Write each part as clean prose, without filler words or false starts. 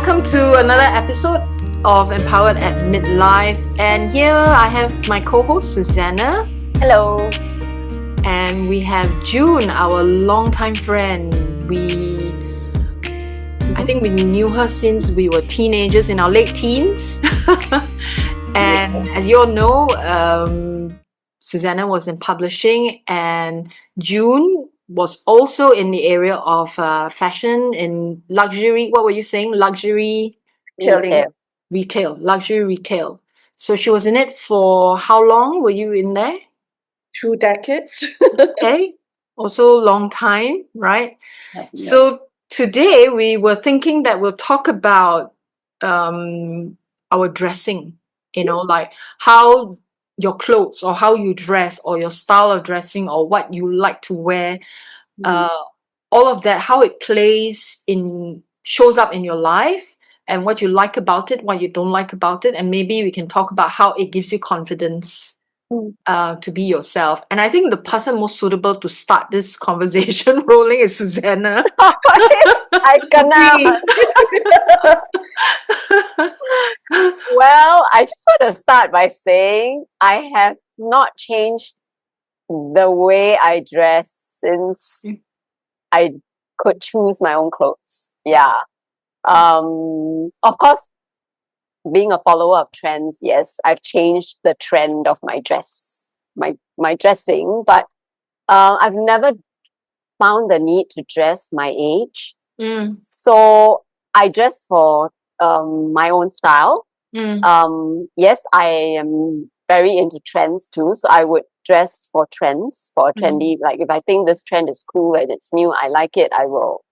welcome to another episode of Empowered at Midlife. And here I have my co-host Susanah. Hello. And we have June, our longtime friend. I think we knew her since we were teenagers, in our late teens. And as you all know, Susanah was in publishing, and June was also in the area of fashion, in luxury. What were you saying? Luxury retail, luxury retail. So she was in it for how long were you in there? 2 decades. Okay, also long time, right? Yeah. So today we were thinking that we'll talk about our dressing, like how your clothes or how you dress or your style of dressing or what you like to wear, all of that, how it shows up in your life and what you like about it, what you don't like about it, and maybe we can talk about how it gives you confidence to be yourself. And I think the person most suitable to start this conversation rolling is Susanah. I cannot. Well, I just want to start by saying I have not changed the way I dress since I could choose my own clothes. Yeah. Of course, being a follower of trends, yes, I've changed the trend of my dress, my dressing, but I've never found the need to dress my age. So I dress for my own style. Yes, I am very into trends too, so I would dress for trends, for a trendy, like if I think this trend is cool and it's new, I like it, I will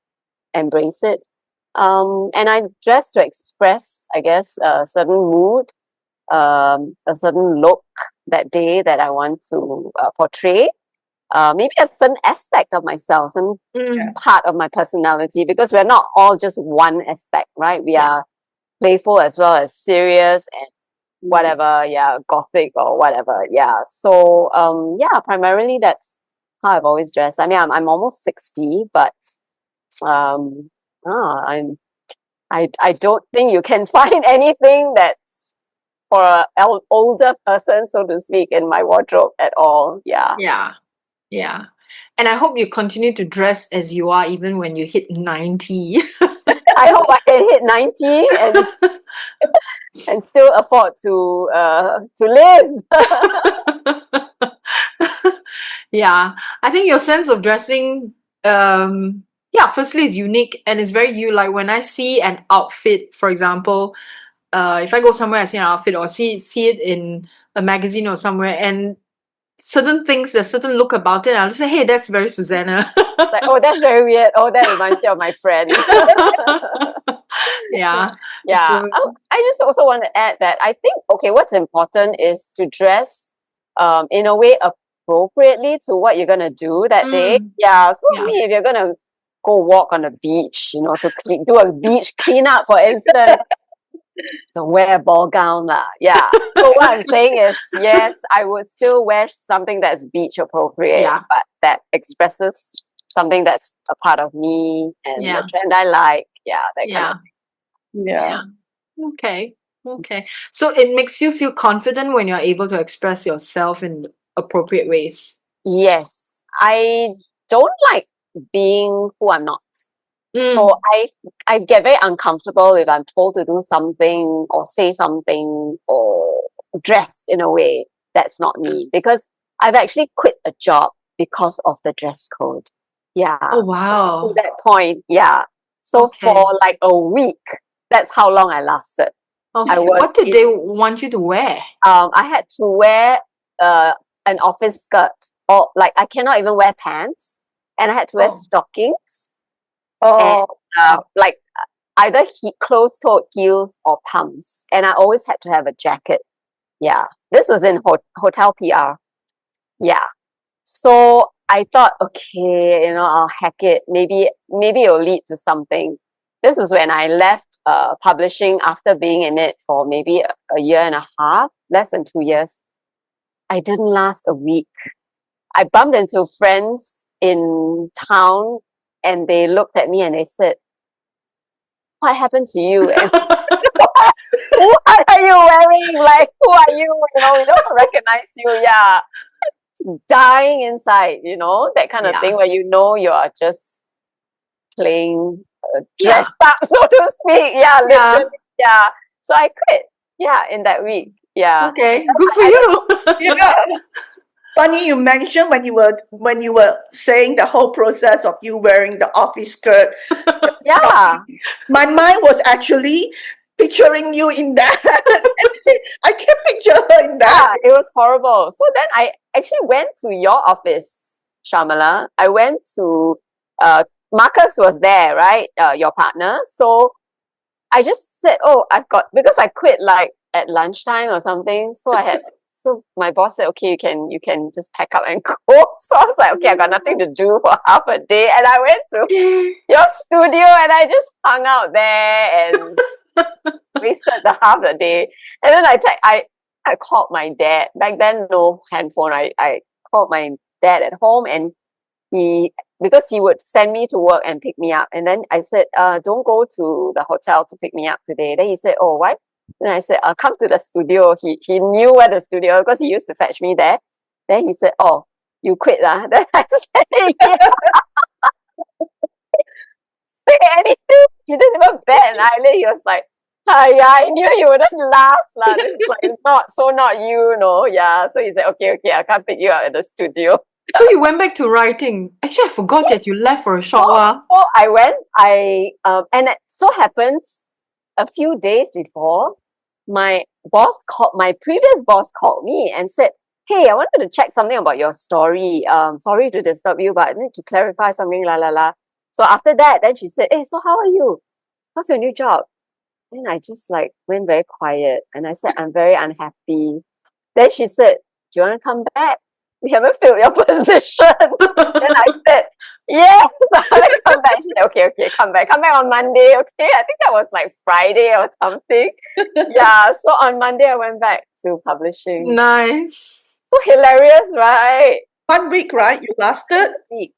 embrace it. And I dress to express, I guess, a certain mood, a certain look that day that I want to portray. Maybe a certain aspect of myself, some part of my personality, because we're not all just one aspect, right? We are playful as well as serious and whatever, gothic or whatever, So, primarily that's how I've always dressed. I mean, I'm almost 60, but I don't think you can find anything that's for an older person, so to speak, in my wardrobe at all. Yeah. And I hope you continue to dress as you are even when you hit 90. I hope I can hit 90 and still afford to live. Yeah, I think your sense of dressing, firstly is unique and it's very you. Like when I see an outfit, for example, if I go somewhere, I see an outfit or see it in a magazine or somewhere, and certain things, there's certain look about it, I'll just say, hey, that's very Susanah. Like, oh, that's very weird. Oh, that reminds me of my friend. Yeah. I just also want to add that I think, what's important is to dress in a way appropriately to what you're going to do that day. I mean, if you're going to go walk on the beach, to do a beach cleanup, for instance, so wear a ball gown lah. Yeah. So what I'm saying is, yes, I would still wear something that's beach appropriate, but that expresses something that's a part of me and the trend I like. Yeah, that kind of thing. Yeah. Okay. So it makes you feel confident when you're able to express yourself in appropriate ways. Yes. I don't like being who I'm not. So I get very uncomfortable if I'm told to do something or say something or dress in a way that's not me, because I've actually quit a job because of the dress code. Yeah. Oh wow. So to that point, So for like a week, that's how long I lasted. Okay. What did they want you to wear? I had to wear an office skirt, or like I cannot even wear pants, and I had to wear stockings. And like either closed-toed heels or pumps, and I always had to have a jacket. Yeah, this was in hotel PR. Yeah, so I thought, okay, I'll hack it. Maybe it'll lead to something. This was when I left publishing after being in it for maybe a year and a half, less than 2 years. I didn't last a week. I bumped into friends in town, and they looked at me and they said, what happened to you? And what are you wearing? Like, who are you? You know, we don't recognize you. Yeah. It's dying inside, you know, that kind of thing where you know you are just playing dressed up, so to speak. Yeah, literally. Yeah. So I quit. Yeah, in that week. Yeah. Okay, good for you. Yeah. Funny you mentioned when you were saying the whole process of you wearing the office skirt. Yeah. My mind was actually picturing you in that. And I said, I can picture her in that. Yeah, it was horrible. So then I actually went to your office, Shamala. I went to Marcus was there, right? Your partner. So I just said, oh, because I quit like at lunchtime or something. So my boss said, okay, you can just pack up and go. So I was like, okay, I got nothing to do for half a day. And I went to your studio and I just hung out there and wasted the half a day. And then I called my dad. Back then, no handphone. I called my dad at home and because he would send me to work and pick me up. And then I said, don't go to the hotel to pick me up today. Then he said, oh, why? Then I said, come to the studio. He knew where the studio because he used to fetch me there. Then he said, oh, you quit, lah. Then I said, yeah. Say anything. He didn't even bat an eyelid. He was like, yeah, I knew you wouldn't last, lah. This is like not you, no. Yeah. So he said, okay, I can't pick you up at the studio. So you went back to writing. Actually, I forgot that you left for a short while. So I went, and it so happens a few days before, my previous boss called me and said, hey, I wanted to check something about your story. Sorry to disturb you, but I need to clarify something, la la la. So after that, then she said, hey, so how are you? How's your new job? Then I just like went very quiet and I said, I'm very unhappy. Then she said, do you want to come back? We haven't filled your position. Then I said, yes, I want to come back. She said, okay, come back on Monday. Okay, I think that was like Friday or something. Yeah, so on Monday I went back to publishing. Nice. So hilarious, right? 1 week, right? You lasted? Week.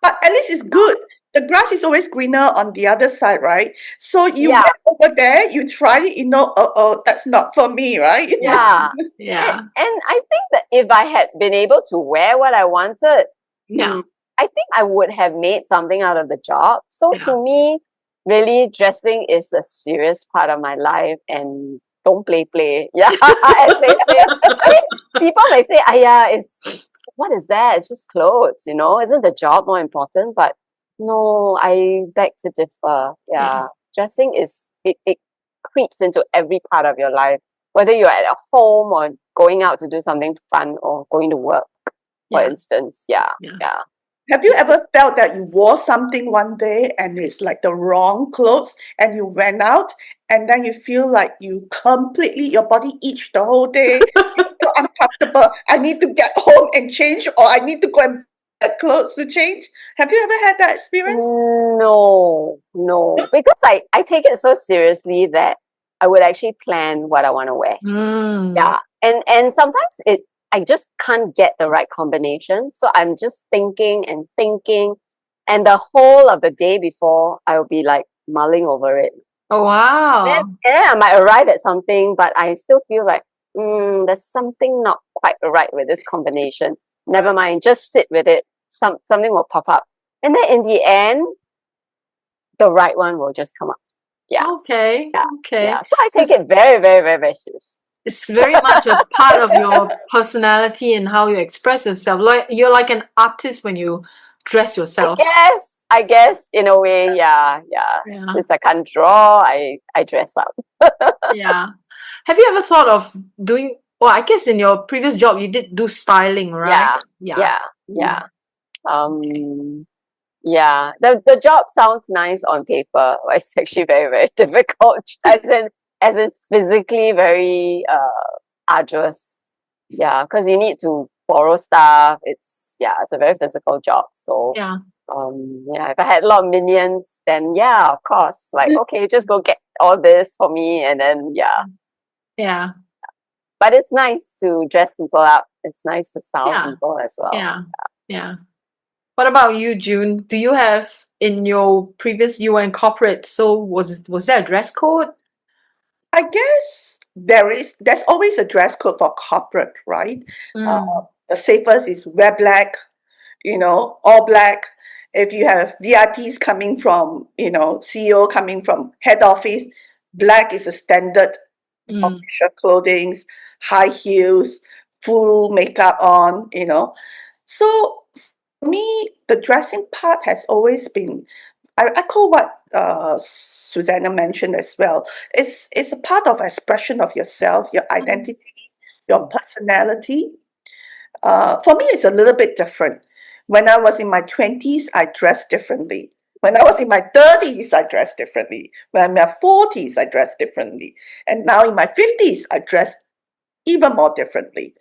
But at least it's good. The grass is always greener on the other side, right? So you Yeah. went over there, you try it, you know, oh, that's not for me, right? Yeah. Yeah. And I think that if I had been able to wear what I wanted, Yeah. I think I would have made something out of the job. So to me, really dressing is a serious part of my life and don't play. Yeah, as they say. I mean, people may say, what is that? It's just clothes, you know? Isn't the job more important? But no, I beg to differ. Yeah. Dressing it creeps into every part of your life, whether you're at home or going out to do something fun or going to work, for instance. Yeah. Have you ever felt that you wore something one day and it's like the wrong clothes and you went out and then you feel like you completely, your body itched the whole day, you're so uncomfortable, I need to get home and change or I need to go and get clothes to change? Have you ever had that experience? No, because I take it so seriously that I would actually plan what I want to wear. Yeah, and sometimes I just can't get the right combination, so I'm just thinking, and the whole of the day before I will be like mulling over it. Oh wow! And I might arrive at something, but I still feel like there's something not quite right with this combination. Never mind, just sit with it. Something will pop up. And then in the end, the right one will just come up. Yeah. Okay. Yeah. So I take it very, very, very, very serious. It's very much a part of your personality and how you express yourself. Like you're like an artist when you dress yourself. I guess in a way, yeah. Since I can't draw, I dress up. Yeah. Have you ever thought of doing? Well, I guess in your previous job you did do styling, right? Yeah. Yeah, the job sounds nice on paper, but it's actually very, very difficult. As in physically very arduous. Yeah, because you need to borrow stuff. It's a very physical job. So if I had a lot of minions, then of course, like okay, just go get all this for me, and then Yeah. But it's nice to dress people up. It's nice to style people as well. Yeah. What about you, June? Do you have in your previous, you were in corporate, so was there a dress code? I guess there's always a dress code for corporate, right? The safest is wear black, all black. If you have VIPs coming from, CEO coming from head office, black is a standard official clothing, high heels, full makeup on. So for me, the dressing part has always been, I echo what Susanna mentioned as well. It's a part of expression of yourself, your identity, your personality. For me, it's a little bit different. When I was in my 20s, I dressed differently. When I was in my 30s, I dressed differently. When I'm in my 40s, I dressed differently. And now in my 50s, I dress even more differently.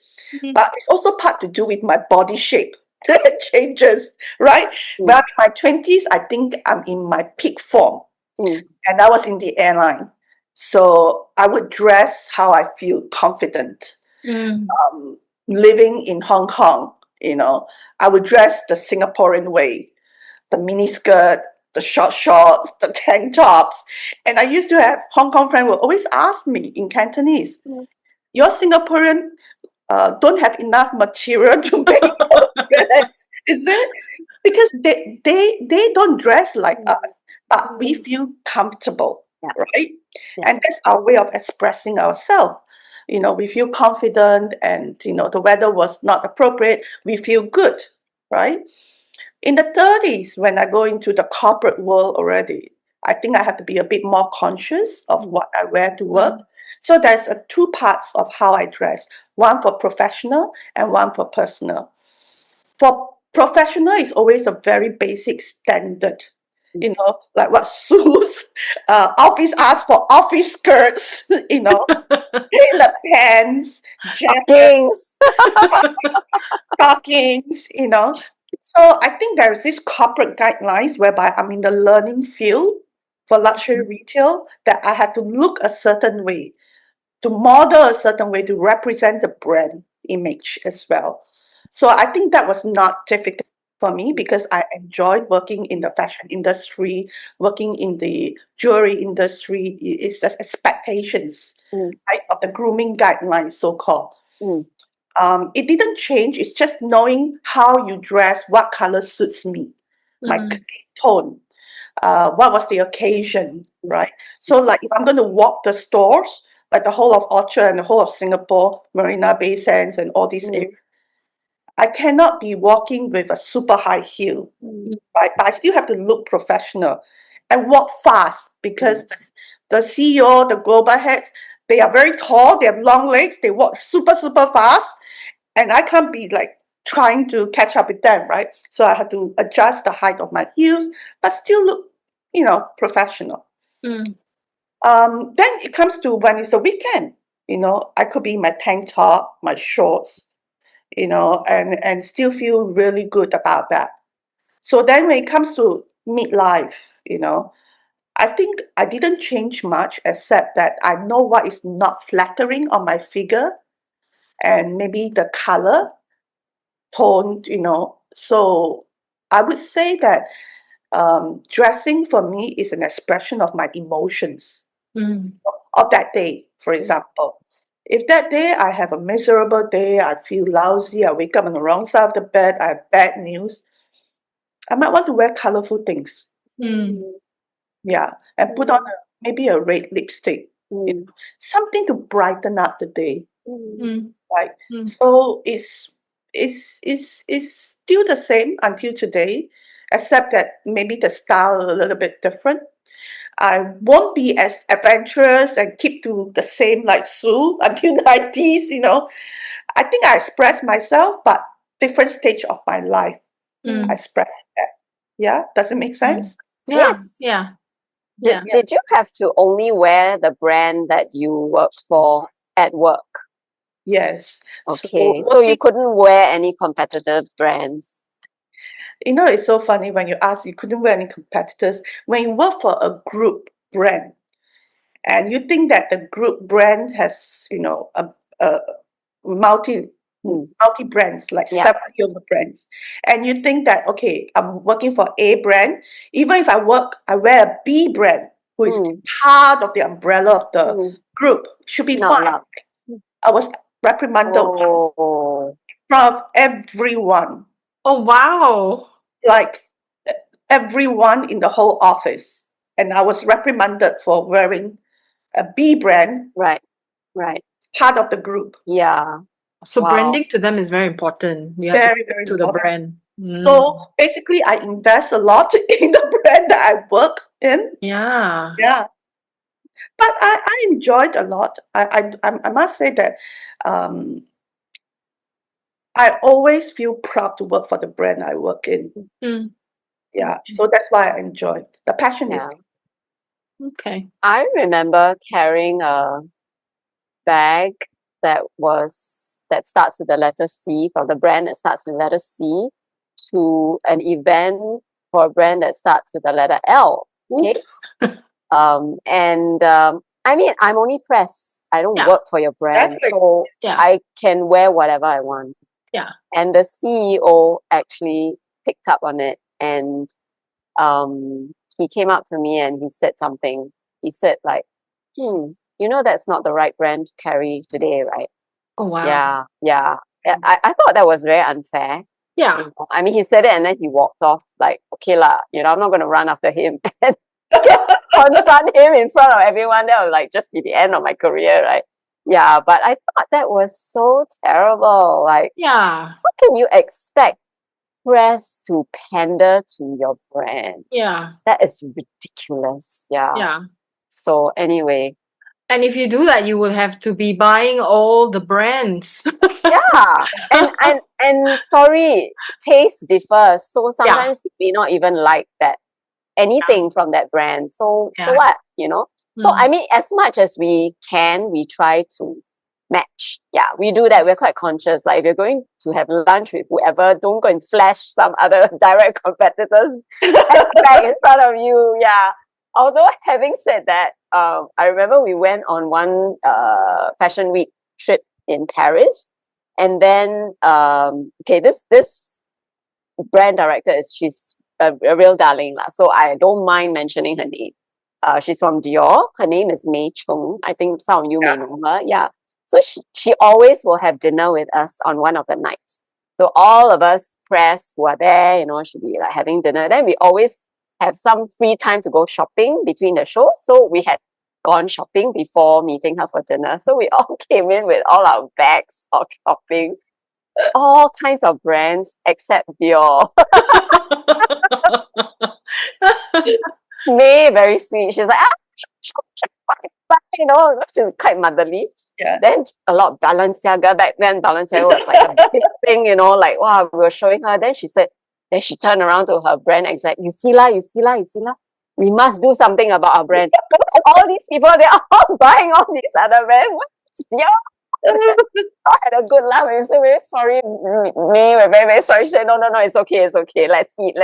But it's also part to do with my body shape. It changes, right? When I'm in my 20s, I think I'm in my peak form. And I was in the airline. So I would dress how I feel confident. Living in Hong Kong, I would dress the Singaporean way, the mini skirt, the short shorts, the tank tops. And I used to have Hong Kong friends who always ask me in Cantonese, your Singaporean don't have enough material to make your dress, is it? Because they don't dress like us, but we feel comfortable, right? And that's our way of expressing ourselves. We feel confident, and the weather was not appropriate. We feel good, right? In the 30s, when I go into the corporate world already, I think I have to be a bit more conscious of what I wear to work. So there's two parts of how I dress, one for professional and one for personal. For professional, it's always a very basic standard, like what suits, office asks for office skirts, tailored pants, jacket, Kings. stockings. So I think there's this corporate guidelines whereby I'm in the learning field for luxury retail that I have to look a certain way, to model a certain way, to represent the brand image as well. So I think that was not difficult for me because I enjoyed working in the fashion industry, working in the jewelry industry. It's just expectations, right, of the grooming guidelines, so-called. It didn't change. It's just knowing how you dress, what color suits me, my skin tone, what was the occasion, right? So, like, if I'm going to walk the stores, like the whole of Orchard and the whole of Singapore, Marina Bay Sands, and all these areas, I cannot be walking with a super high heel, right? But I still have to look professional and walk fast because the CEO, the global heads, they are very tall, they have long legs, they walk super, super fast. And I can't be like trying to catch up with them, right? So I have to adjust the height of my heels, but still look, professional. Then it comes to when it's the weekend, I could be in my tank top, my shorts, and still feel really good about that. So then when it comes to midlife, I think I didn't change much except that I know what is not flattering on my figure and maybe the color tone. So I would say that dressing for me is an expression of my emotions of that day, for example. If that day I have a miserable day, I feel lousy, I wake up on the wrong side of the bed, I have bad news, I might want to wear colorful things. Yeah, and put on maybe a red lipstick, something to brighten up the day. Right. So it's still the same until today, except that maybe the style a little bit different. I won't be as adventurous and keep to the same like Sue until 90s. I think I express myself, but different stage of my life, I express that. Yeah, does it make sense? Yes. Did you have to only wear the brand that you worked for at work? Yes. Okay, so you couldn't wear any competitive brands. It's so funny when you ask, you couldn't wear any competitors. When you work for a group brand, and you think that the group brand has, a multi multi-brands, like Yeah. 70 of the brands. And you think that, okay, I'm working for A brand. Even if I wear a B brand, who is part of the umbrella of the group, should be Not fine. allowed. I was reprimanded once Oh, in front of everyone, Oh, wow. like everyone in the whole office. And I was reprimanded for wearing a B brand, right. part of the group. Yeah. So Wow. branding to them is very important. You have to Very, stick very to the important. brand. So basically, I invest a lot in the brand that I work in. Yeah. Yeah, but I enjoyed a lot. I must say that I always feel proud to work for the brand I work in. Mm. Yeah, so that's why I enjoy it. The passion is Yeah. Okay. I remember carrying a bag that starts with the letter C, from the brand that starts with the letter C, to an event for a brand that starts with the letter L. Okay. Oops. I mean, I'm only press. I don't Yeah. work for your brand, Exactly. so Yeah. I can wear whatever I want. Yeah. And the CEO actually picked up on it, and he came up to me and he said something. He said like, that's not the right brand to carry today, right? Oh, wow. Yeah, yeah. I thought that was very unfair. Yeah. I mean, he said it and then he walked off like, okay lah, I'm not going to run after him and confront him in front of everyone. That would like just be the end of my career, right? Yeah, but I thought that was so terrible. Like, Yeah. how can you expect press to pander to your brand? Yeah. That is ridiculous. Yeah. Yeah. So anyway, And if you do that, you will have to be buying all the brands. yeah, and sorry, taste differs. So sometimes you may not even like that anything from that brand. So Yeah. what, So Mm. I mean, as much as we can, we try to match. Yeah, we do that. We're quite conscious. Like if you're going to have lunch with whoever, don't go and flash some other direct competitors right in front of you. Yeah. Although having said that, I remember we went on one fashion week trip in Paris, and then this brand director she's a real darling lah. So I don't mind mentioning her name. She's from Dior. Her name is Mei Chung. I think some of you may know her. Yeah. So she always will have dinner with us on one of the nights. So all of us press who are there, should be like having dinner. Then we always have some free time to go shopping between the shows. So we had gone shopping before meeting her for dinner. So we all came in with all our bags of shopping, all kinds of brands except Dior. May very sweet. She's like, she's quite motherly. Yeah. Then a lot of Balenciaga back then. Balenciaga was like a big thing, like wow, we were showing her. Then she turned around to her brand exec. You see lah. We must do something about our brand. All these people, they're all buying all these other brands. What's Dior? I had a good laugh. We said, very sorry, May. We're very, very sorry. She said, no, it's okay. Let's eat.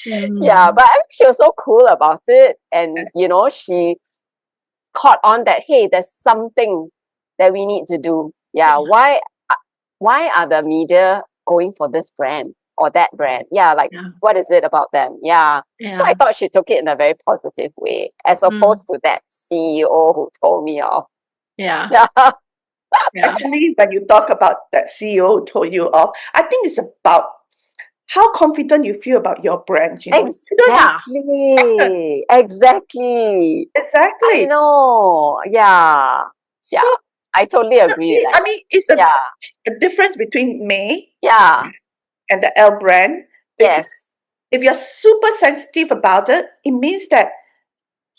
Yeah, but I mean, she was so cool about it. And, she caught on that, hey, there's something that we need to do. Yeah, why are the media going for this brand or that brand? Yeah, like, what is it about them? Yeah. So I thought she took it in a very positive way, as opposed to that CEO who told me off. Yeah. Actually, when you talk about that CEO who told you off, I think it's about how confident you feel about your brand. Exactly. Exactly. I know. Yeah. So, I totally agree with that. I mean, it's a difference between May and the L brand. Yes. If you're super sensitive about it, it means that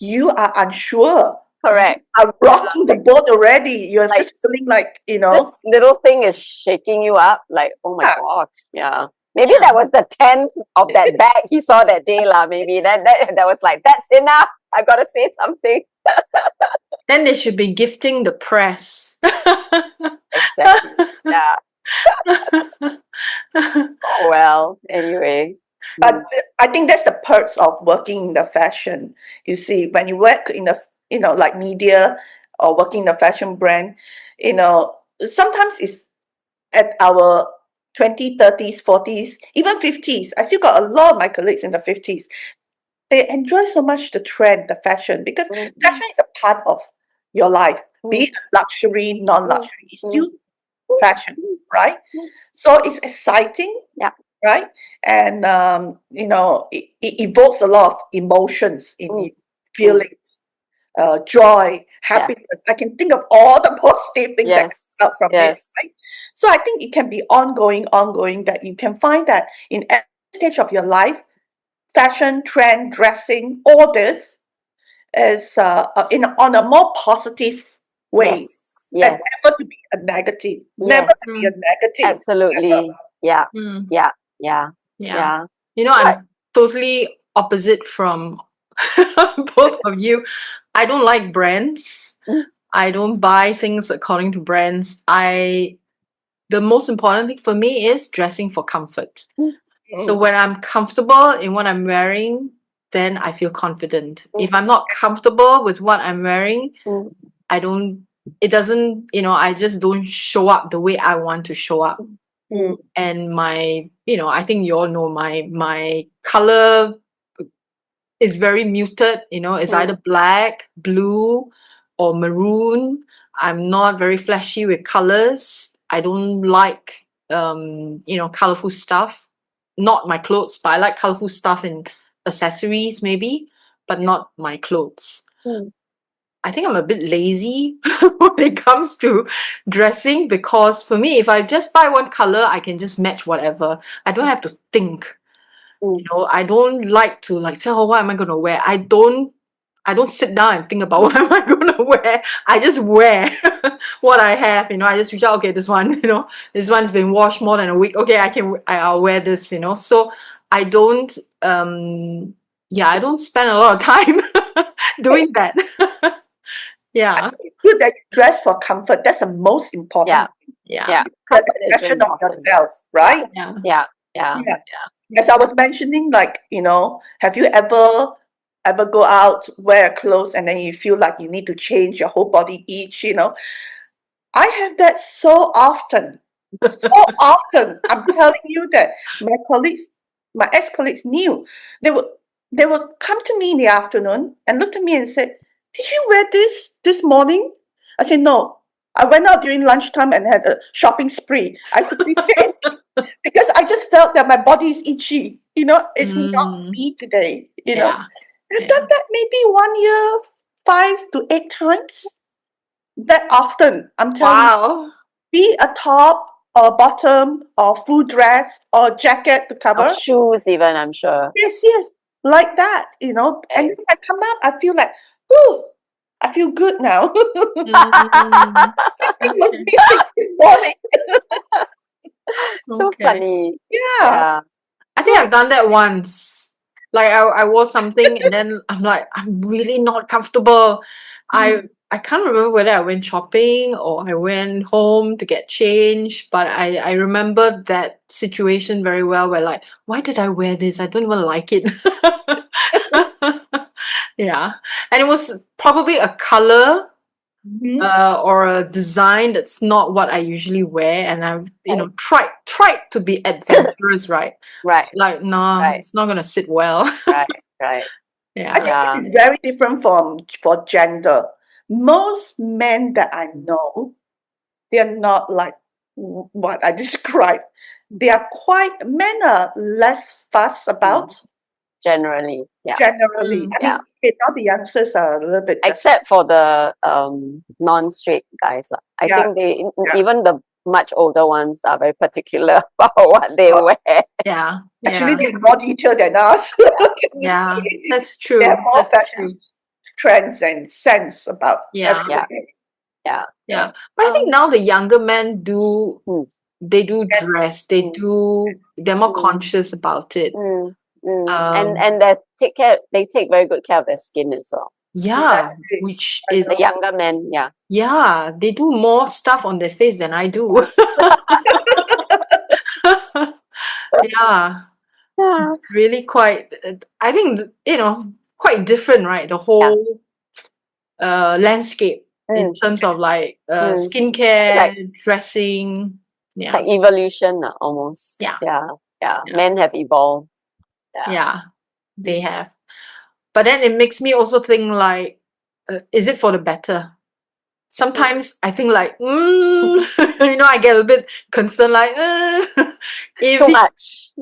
you are unsure. Correct. You are rocking the boat already. You're just feeling like, this little thing is shaking you up. Like, oh my God. Yeah. Maybe that was the 10th of that bag he saw that day lah. Maybe that was like, that's enough. I gotta say something. Then they should be gifting the press. Exactly. Yeah. Oh, well, anyway. But I think that's the perks of working in the fashion. You see, when you work in the, like media or working in a fashion brand, sometimes it's at our 20s, 30s, 40s, even 50s. I still got a lot of my colleagues in the 50s. They enjoy so much the trend, the fashion, because fashion is a part of your life, be it luxury, non-luxury, it's still fashion, right? So it's exciting, Yeah. right? And it evokes a lot of emotions in it, feelings, joy, happiness. I can think of all the positive things that come out from it, right? So I think it can be ongoing, that you can find that in every stage of your life, fashion, trend, dressing, all this is on a more positive way. And never to be a negative. Never to be a negative. Absolutely. Yeah. Mm. Yeah. Yeah. Yeah. Yeah. You know, I'm totally opposite from both of you. I don't like brands. I don't buy things according to brands. The most important thing for me is dressing for comfort. So when I'm comfortable in what I'm wearing, then I feel confident. If I'm not comfortable with what I'm wearing, it doesn't, I just don't show up the way I want to show up. And I think you all know my color is very muted, it's either black, blue, or maroon. I'm not very flashy with colors. I don't like colorful stuff. Not my clothes, but I like colorful stuff in accessories maybe, but not my clothes. I think I'm a bit lazy when it comes to dressing, because for me, if I just buy one color, I can just match whatever. I don't have to think. I don't like to say, oh, what am I going to wear? I don't sit down and think about what am I going to wear. I just wear what I have, I just reach out, okay, this one, this one's been washed more than a week. Okay, I'll wear this, So I don't, I don't spend a lot of time doing that. Yeah. It's good that you dress for comfort. That's the most important. Yeah. The expression of yourself, right? Yeah. As I was mentioning, have you ever go out, wear clothes, and then you feel like you need to change your whole body itch, I have that so often. So often. I'm telling you that my colleagues, my ex-colleagues knew. They would come to me in the afternoon and look at me and said, "Did you wear this morning?" I said, "No. I went out during lunchtime and had a shopping spree." I quickly changed because I just felt that my body is itchy. It's not me today. I've done that maybe 1 year, 5 to 8 times. That often, I'm telling you. Wow. Be a top or bottom or full dress or jacket to cover. Shoes even, I'm sure. Yes, like that, And then I come out, I feel like, ooh, I feel good now. Something was missing this morning. So funny. Yeah. I think I've done that once. Like I wore something and then I'm like, I'm really not comfortable. I can't remember whether I went shopping or I went home to get changed, but I remember that situation very well where why did I wear this? I don't even like it. Yeah. And it was probably a color or a design that's not what I usually wear, and I've tried to be adventurous, right? It's not gonna sit well. Right. Yeah. I think this is very different for gender. Most men that I know, they are not like what I described. Men are less fuss about. Generally, yeah. Generally. I mean, now the youngsters are a little bit Except for the non-straight guys. I think even the much older ones are very particular about what they wear. Yeah. Actually, they're more detailed than us. Yeah, that's true. They have more fashion trends and sense about everything. Yeah. But I think now the younger men they do dress. They're more conscious about it. And they take very good care of their skin as well. Yeah, which is the younger men, yeah, they do more stuff on their face than I do. Yeah. It's really quite, I think, quite different, right? The whole landscape in terms of skincare, dressing. It's Yeah. like evolution, almost. Yeah. Yeah. Yeah. Men have evolved. Yeah, they have. But then it makes me also think like, is it for the better? Sometimes I think like, I get a bit concerned, like, if Too much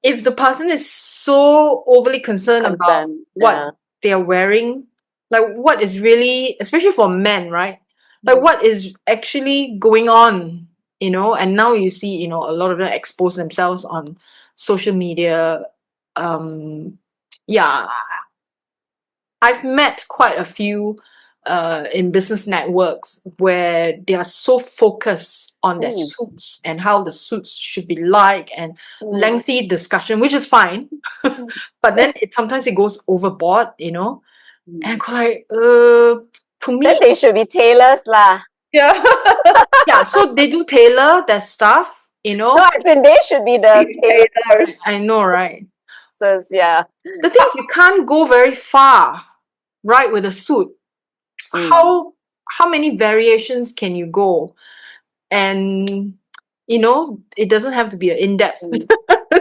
if the person is so overly concerned about concern. what they're wearing, like what is really, especially for men, right? Like what is actually going on, and now you see, a lot of them expose themselves on social media. Yeah, I've met quite a few in business networks where they are so focused on their suits and how the suits should be like, and lengthy discussion, which is fine. But then sometimes it goes overboard, and I'm like, to me, Then they should be tailors lah. Yeah. yeah, so they do tailor their stuff, No, as in they should be the Tailors. I know, right? tailors. Yeah. The thing is, you can't go very far, right, with a suit. How many variations can you go? And it doesn't have to be an in-depth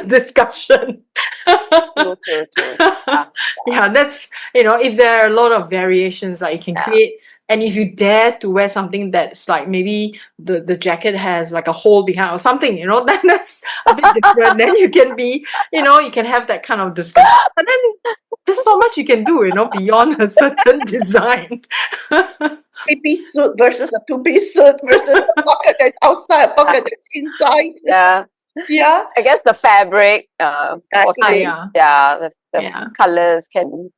discussion. True. Yeah, that's if there are a lot of variations that you can create, and if you dare to wear something that's like maybe the jacket has like a hole behind or something, then that's a bit different. Then you can be, you can have that kind of discussion. But then there's not much you can do, beyond a certain design. Three-piece suit versus a two-piece suit versus a pocket that's outside, a pocket that's inside. Yeah. Yeah. I guess the fabric, Exactly. the colors can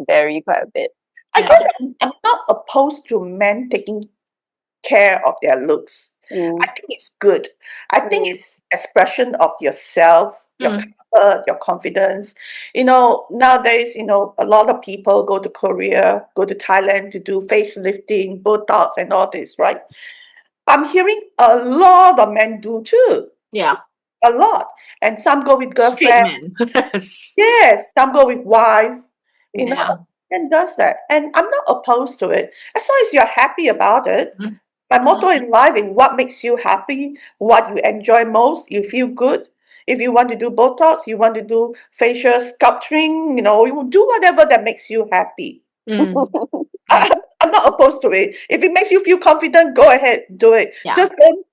vary quite a bit. I guess I'm not opposed to men taking care of their looks. I think it's good. I think it's expression of yourself, your comfort, your confidence. Nowadays, a lot of people go to Korea, go to Thailand to do facelifting, Botox and all this, right? I'm hearing a lot of men do too. Yeah. A lot. And some go with Straight girlfriend. men. Yes, some go with wife, Yeah. and does that. And I'm not opposed to it. As long as you're happy about it. Mm. My motto in life is what makes you happy, what you enjoy most, you feel good. If you want to do Botox, you want to do facial sculpturing, you do whatever that makes you happy. I'm not opposed to it. If it makes you feel confident, go ahead, do it. Yeah. Just don't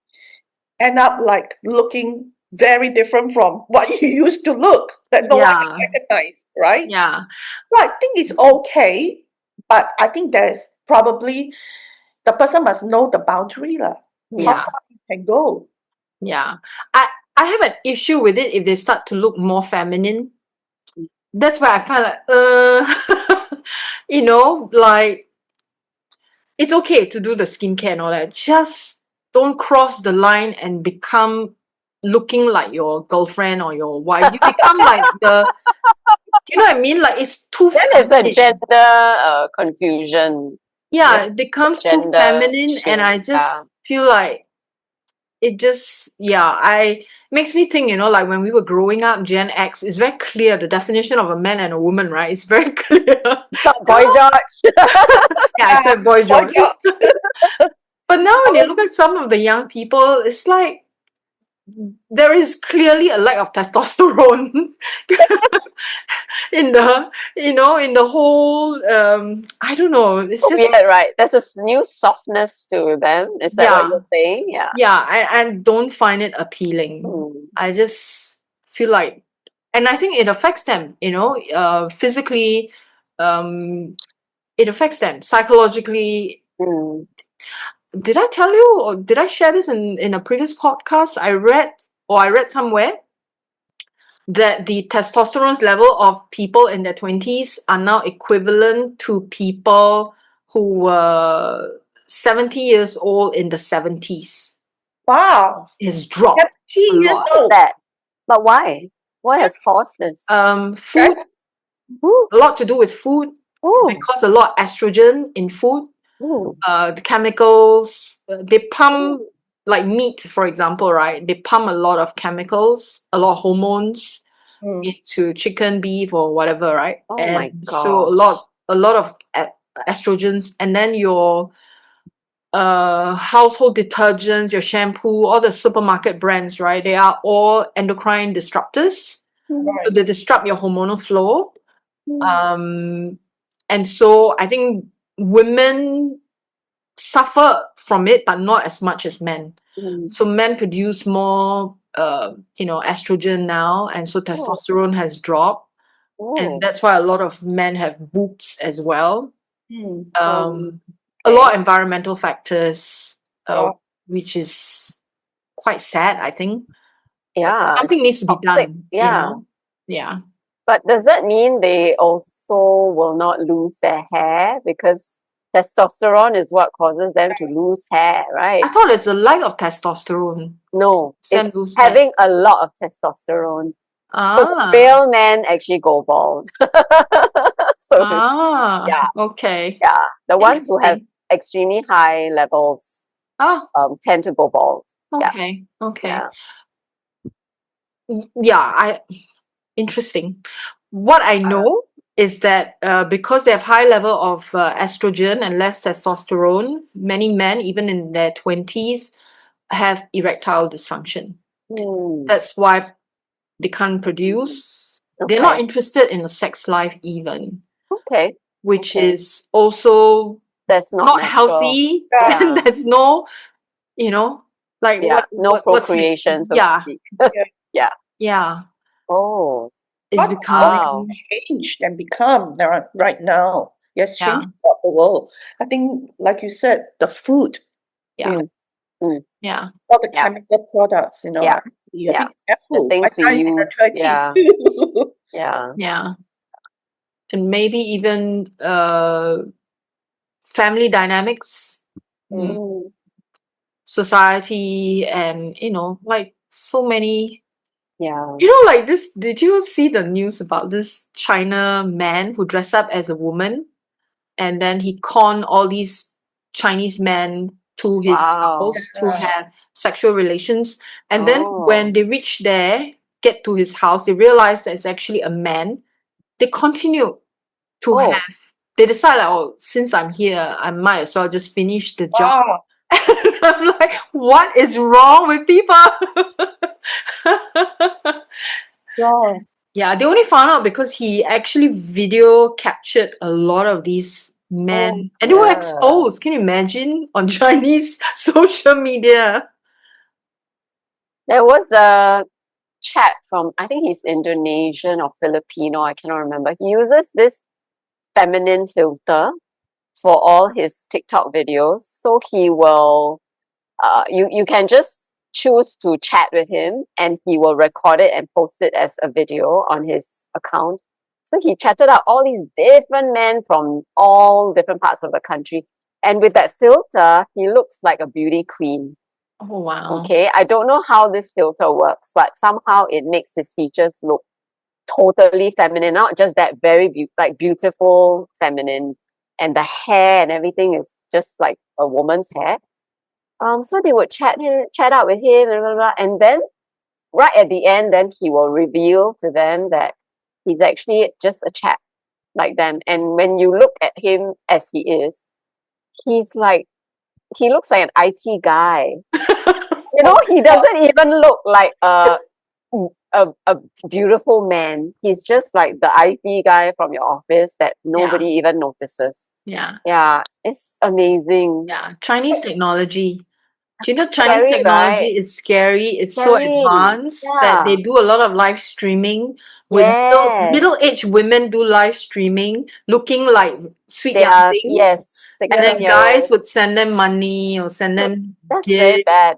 end up like looking very different from what you used to look that no one can recognize, right? Yeah. So I think it's okay, but I think there's probably the person must know the boundary lah. How far you can go. Yeah. I have an issue with it if they start to look more feminine. That's why I find like like it's okay to do the skincare and all that. Just don't cross the line and become looking like your girlfriend or your wife. You become like you know what I mean? Like it's too Then it's a feminine. gender confusion. Yeah, it becomes too Gender feminine, and I just feel like it just makes me think, like when we were growing up, Gen X, it's very clear the definition of a man and a woman, right? It's very clear. Boy George. Yeah, except Boy George. But now when you look at some of the young people, it's like there is clearly a lack of testosterone in the whole I don't know, it's just weird, right? There's a new softness to them. Is that what you're saying? I don't find it appealing. I just feel like, and I think it affects them, physically, it affects them psychologically. Did I tell you, or did I share this in a previous podcast? I read somewhere that the testosterone level of people in their 20s are now equivalent to people who were 70 years old in the 70s. Wow. It's dropped. 70 years old. What's that? But why? What has caused this? Food. A lot to do with food. Because a lot of estrogen in food. The chemicals, they pump, like meat, for example, right? They pump a lot of chemicals, a lot of hormones into chicken, beef, or whatever, right? My God. So a lot of estrogens, and then your household detergents, your shampoo, all the supermarket brands, right? They are all endocrine disruptors. So they disrupt your hormonal flow. And so I think women suffer from it, but not as much as men. So men produce more, estrogen now, and so testosterone has dropped, and that's why a lot of men have boobs as well. A lot of environmental factors, which is quite sad, I think. Yeah. Something needs to be Toxic, done, yeah. Yeah. But does that mean they also will not lose their hair? Because testosterone is what causes them to lose hair, right? I thought it's a lack of testosterone. No, Them it's lose hair. having a lot of testosterone. So Ah. real men actually go bald. So to say, yeah. Okay. Yeah. The ones who have Interesting. extremely high levels Oh, tend to go bald. Yeah. okay. Okay. Yeah. Yeah, interesting. What I know is that because they have high level of estrogen and less testosterone, many men, even in their 20s, have erectile dysfunction. That's why they can't produce. They're not Okay. interested in a sex life even, Okay. which Okay. is also That's not not natural. healthy. Yeah. And there's no, like Yeah. No what's next? procreation, so to Yeah, speak. Yeah. yeah. Oh. It's What becoming changed and become right now? Yes, Yeah. changed throughout the world. I think, like you said, the food, yeah, Mm. yeah. all the Yeah. chemical products, Yeah. you're Yeah. being careful. The things we My guys in use, their 20s yeah. too. Yeah. Yeah. And maybe even family dynamics, Mm. society, and like so many. Yeah. Like this. Did you see the news about this China man who dressed up as a woman, and then he conned all these Chinese men to his Wow. house to have sexual relations, and then Oh. when they reach there, get to his house, they realize that it's actually a man. They continue to Oh. have. They decide, like, oh, since I'm here, I might as well just finish the job. Wow. I'm like, what is wrong with people? Wow. Yeah, they only found out because he actually video captured a lot of these men, and they were dear. exposed. Can you imagine on Chinese social media? There was a chat from, I think he's Indonesian or Filipino, I cannot remember. He uses this feminine filter for all his TikTok videos. So he will, you can just choose to chat with him and he will record it and post it as a video on his account. So he chatted out all these different men from all different parts of the country. And with that filter, he looks like a beauty queen. Oh wow! Okay, I don't know how this filter works, but somehow it makes his features look totally feminine, not just that very beautiful feminine, and the hair and everything is just like a woman's hair. So they would chat out with him, blah, blah, blah, and then right at the end, then he will reveal to them that he's actually just a chap like them. And when you look at him as he is, he looks like an IT guy. He doesn't even look like a beautiful man. He's just like the IT guy from your office that nobody even notices. Yeah, Yeah, it's amazing. yeah. Chinese technology. Do you know It's Chinese scary, technology right? is scary? It's so Scary. advanced that Yeah. they do a lot of live streaming with Yes. middle-aged women do live streaming looking like sweet They young are, things. yes, And then 16-year-olds. guys would send them money or send them That's very gifts. bad,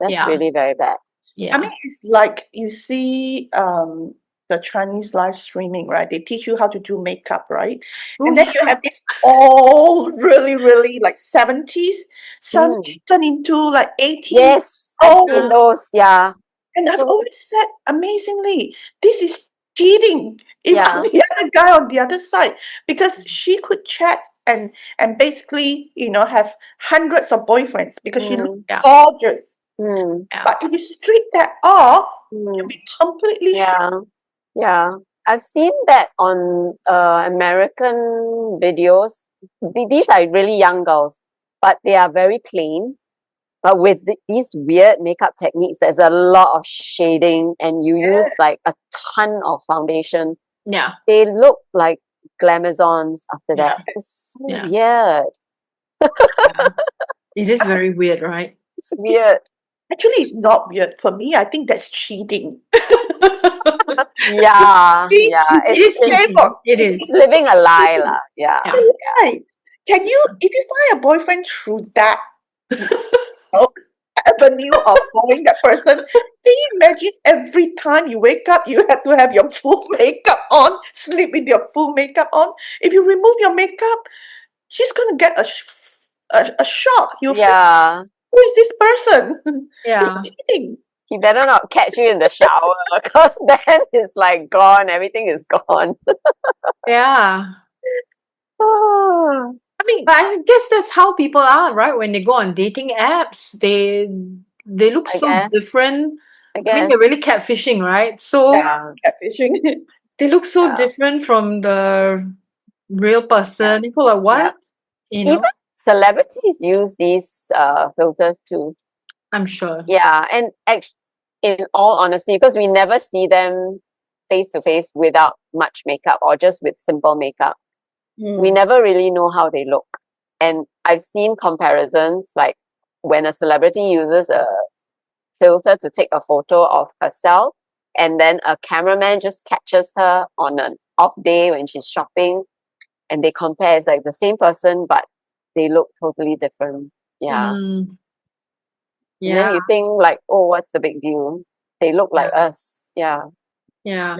That's Yeah. really very bad. Yeah. I mean, it's like you see the Chinese live streaming, right? They teach you how to do makeup, right? Oh, And then you have this all really, really like 70s, some turn into like 80s. Yes, I've Oh, seen those, yeah. and I've So- always said, amazingly, this is cheating. If Yeah. I'm the other guy on the other side, because she could chat and basically, have hundreds of boyfriends because she looks Yeah. gorgeous. Mm. But if you strip that off, you'll Mm. be completely Yeah. Yeah. I've seen that on American videos. These are really young girls. but they are very plain. But with these weird makeup techniques, there's a lot of shading, and you use like a ton of foundation. Yeah. They look like glamazons after Yeah. that. It's so Yeah. weird. Yeah. It is very weird, right? It's weird. Actually, it's not weird. For me, I think that's cheating. Yeah, See, yeah. It is It's cheating. It is. living a lie, lah. Yeah. Yeah. Right. Can you, if you find a boyfriend through that know, avenue of knowing that person, can you imagine every time you wake up, you have to have your full makeup on, sleep with your full makeup on? If you remove your makeup, he's going to get a shock. You'll feel, Yeah. who is this person? Yeah. It's cheating. He better not catch you in the shower, because then it's like gone. Everything is gone. Yeah. Ah, I mean, But I guess that's how people are, right? When they go on dating apps, they look I so guess. different. I I mean, guess. they're really catfishing, right? So Yeah. catfishing. they look so Yeah. different from the real person. People are what? You know, Even celebrities use these filters too. I'm sure. Yeah, and in all honesty, because we never see them face to face without much makeup or just with simple makeup, we never really know how they look. And I've seen comparisons, like when a celebrity uses a filter to take a photo of herself, and then a cameraman just catches her on an off day when she's shopping, and they compare. It's like the same person, but they look totally different. Yeah. Mm, And then yeah. you think like, oh, what's the big deal? They look like us. Yeah. Yeah.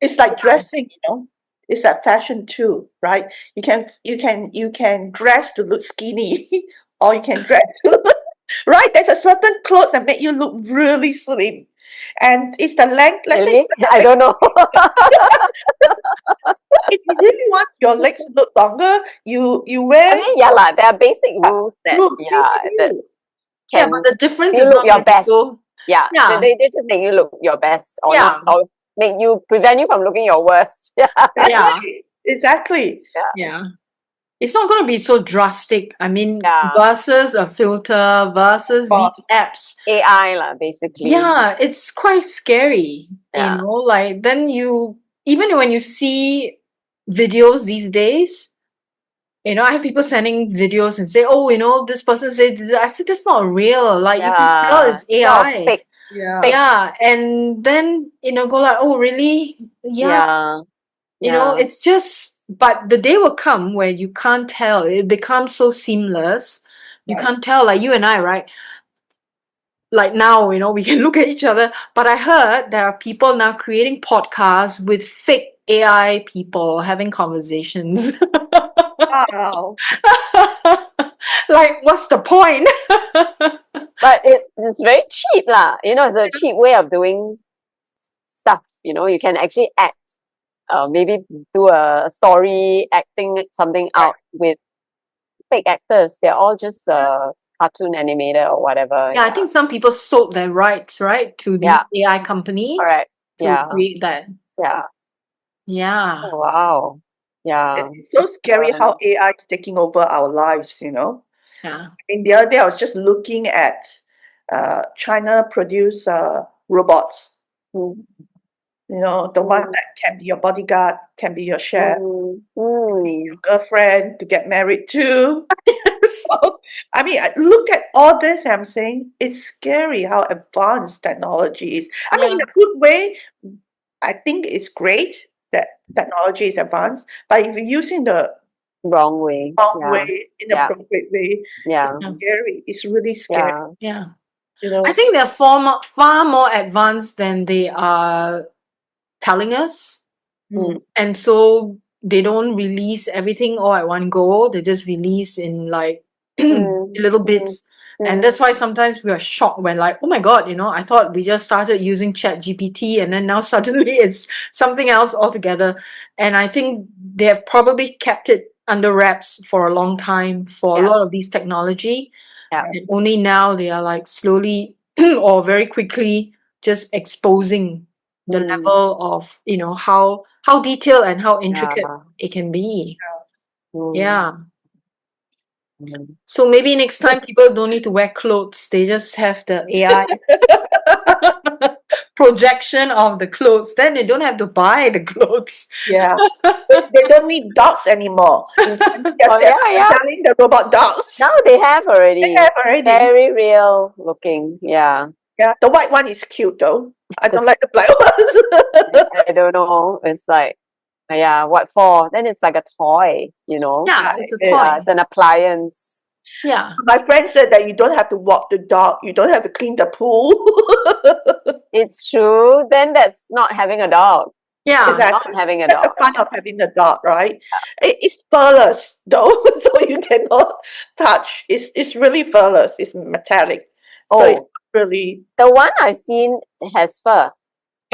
It's like dressing, it's a fashion too, right? You can dress to look skinny, or you can dress to right. There's a certain clothes that make you look really slim, and it's the length. Let's say Really? I don't know. if you really want your legs to look longer, you I wear mean, yeah, lah. There are basic rules that rules. yeah that Yeah, can but the difference you is look not your going to be best. so. Yeah. Yeah. They just make you look your best, or Yeah. not, or prevent you from looking your worst. Yeah. Yeah. Exactly. Yeah. It's not going to be so drastic. I mean, Yeah. versus a filter, versus Oh. these apps. AI lah, basically. Yeah, it's quite scary. Yeah. Like then even when you see videos these days, I have people sending videos and say, oh, this person said this. I said, that's not real. Like you can tell Yeah. it's Not AI. fake. Yeah. Yeah. And then, go like, oh, really? Yeah. Yeah. It's just, but the day will come where you can't tell. It becomes so seamless. You Right. can't tell, like you and I, right? Like now, we can look at each other. But I heard there are people now creating podcasts with fake AI people having conversations. Wow. Like, what's the point? But it's very cheap lah. It's a cheap way of doing stuff. You can actually act. Maybe do a story, acting something out with fake actors. They're all just cartoon animator or whatever. Yeah, I think some people sold their rights, right, to these AI companies Correct. to create that. Yeah. Yeah. Oh, wow. Yeah. It's so scary how AI is taking over our lives, Yeah. In the other day, I was just looking at China-produced robots. Mm. The one that can be your bodyguard, can be your chef, Mm. girlfriend to get married to. So, I mean, look at all this. I'm saying it's scary how advanced technology is. I mean, in a good way, I think it's great that technology is advanced, but if you're using the Wrong way. wrong Yeah. way, inappropriate way, Yeah. it's scary. It's really scary. Yeah. Yeah. I think they're far more advanced than they are telling us. And so they don't release everything all at one go. They just release in like little bits. And that's why sometimes we are shocked when like, oh my God, I thought we just started using Chat GPT and then now suddenly it's something else altogether. And I think they have probably kept it under wraps for a long time for a lot of these technology. Yeah. And only now they are like slowly or very quickly just exposing the level of, how detailed and how intricate it can be. Yeah. So maybe next time people don't need to wear clothes. They just have the AI projection of the clothes. Then they don't have to buy the clothes. Yeah. They don't need dogs anymore. In fact, Oh yeah, they're yeah. selling the robot dogs. Now they have They already. have already. Very real looking. Yeah. Yeah, the white one is cute though. I don't like the black ones. I don't know. It's like, yeah, what for? Then it's like a toy, you know? Yeah, it's a it- toy. It's an appliance. Yeah. My friend said that you don't have to walk the dog, you don't have to clean the pool. It's true. Then that's not having a dog. Yeah. Exactly. Not having a That's the dog. fun of having a dog, right? It's furless though, so you cannot touch. It's really furless. It's metallic, so it's Oh, really. the one I've seen has fur.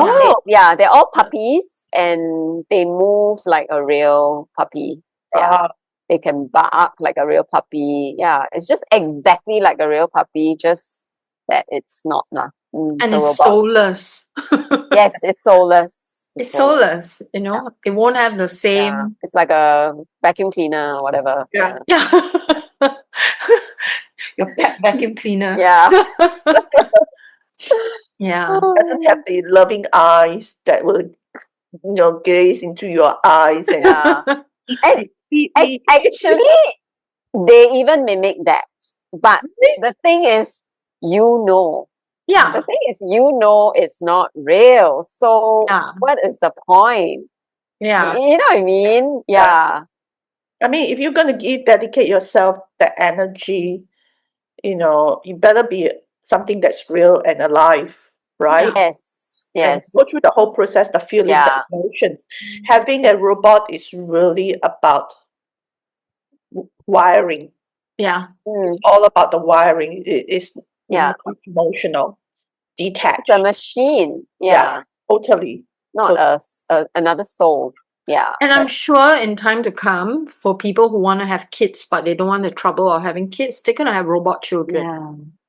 Oh, They're all puppies and they move like a real puppy. Yeah. wow. They can bark like a real puppy. Yeah. It's just exactly like a real puppy, just that it's not lah. And It's a it's robot. soulless. Yes, it's soulless. It's soulless, you know. It won't have the Yeah. same. It's like a vacuum cleaner or whatever. Yeah. Yeah. Your pet vacuum cleaner. Yeah. Yeah. Doesn't have the loving eyes that will, gaze into your eyes and Yeah. feed And me, feed me. actually, they even mimic that. But the thing is, you know. Yeah. The thing is, you know it's not real. So Yeah. what is the point? Yeah. You know what I mean? Yeah. I mean, if you're going to dedicate yourself that energy, you better be something that's real and alive, right? Yes. And Yes. go through the whole process, the feelings, Yeah. the emotions. Having a robot is really about wiring. Yeah. It's all about the wiring. It's Yeah. not emotional, detached. It's a machine. Yeah. Totally. Not another soul. Yeah. And I'm sure in time to come, for people who want to have kids but they don't want the trouble of having kids, they're gonna have robot children.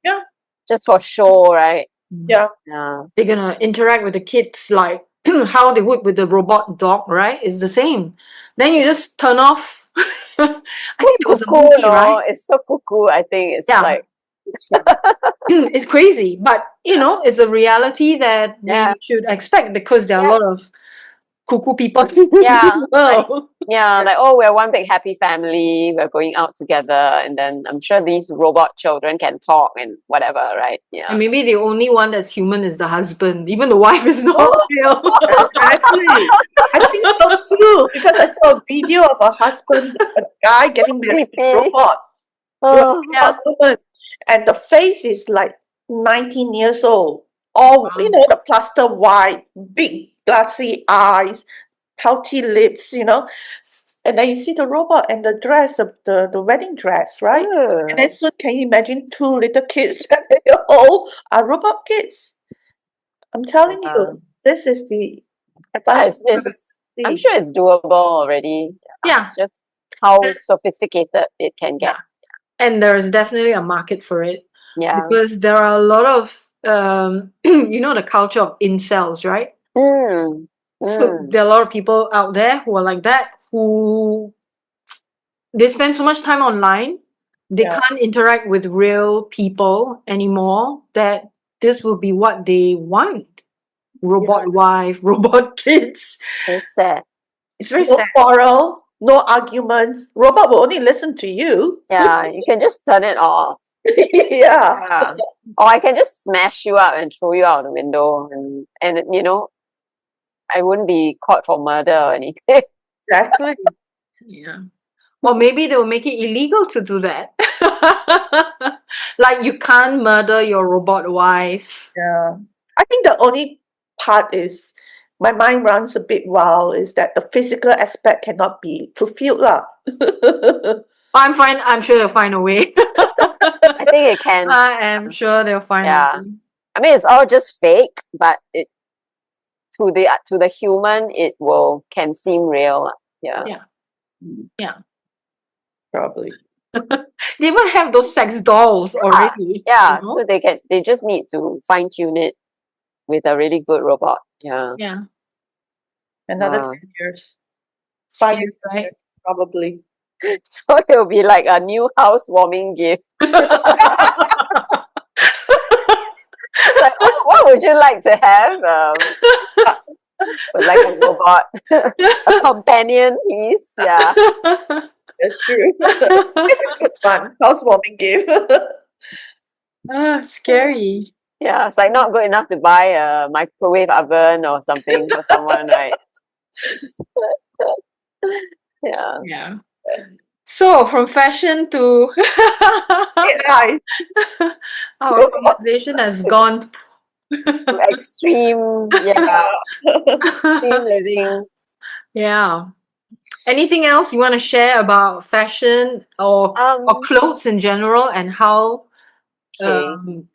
Yeah. Yeah. Just for show, right? Yeah. Yeah. They're gonna interact with the kids like how they would with the robot dog, right? It's the same. Then you just turn off. I think it was a Cuckoo, movie, no? right? It's so cuckoo. I think it's Yeah. like It's crazy, but it's a reality that Yeah. we should expect because there are a lot of cuckoo people Yeah, in the world. like, oh, we're one big happy family. We're going out together, and then I'm sure these robot children can talk and whatever, right? Yeah. And maybe the only one that's human is the husband. Even the wife is not real. Exactly. I think so too, because I saw a video of a guy getting married to a Creepy. robot. Oh, Robot woman. And the face is like 19 years old. All, the plaster white, big glassy eyes, pouty lips. And then you see the robot and the dress, the wedding dress, right? And then soon, can you imagine two little kids that they all are robot kids? I'm telling you, this is the advanced. I'm sure it's doable already. Yeah. It's just how sophisticated it can get. And there's definitely a market for it. Yeah. Because there are a lot of, the culture of incels, right? So there are a lot of people out there who are like that, who they spend so much time online, they can't interact with real people anymore, that this will be what they want. Robot wife, robot kids. It's sad. It's very No sad. quarrel, no arguments. Robot will only listen to you. Yeah, you can just turn it off. Yeah. Or I can just smash you up and throw you out the window, and I wouldn't be caught for murder or anything. Exactly. Yeah. Or maybe they'll make it illegal to do that. Like you can't murder your robot wife. Yeah. I think the only part is my mind runs a bit wild is that the physical aspect cannot be fulfilled lah. I'm fine. I'm sure they'll find a way. I think it can. I am sure they'll find a way. I mean, it's all just fake, but it to the human, it can seem real. Yeah. Yeah. Probably. They even have those sex dolls already. Yeah. So they just need to fine tune it with a really good robot. Yeah. Yeah. Another 10 years. 5 Scary, years, right? probably. So it'll be like a new housewarming gift. Like, oh, what would you like to have? Like a robot, a companion piece. Yeah. That's true. It's a good one. Housewarming gift. Scary. Yeah, it's like not good enough to buy a microwave oven or something for someone, right? Yeah. Yeah. So from fashion to AI. our conversation has gone. Extreme, yeah, extreme living. Yeah. Anything else you want to share about fashion or Um, clothes in general and how okay. um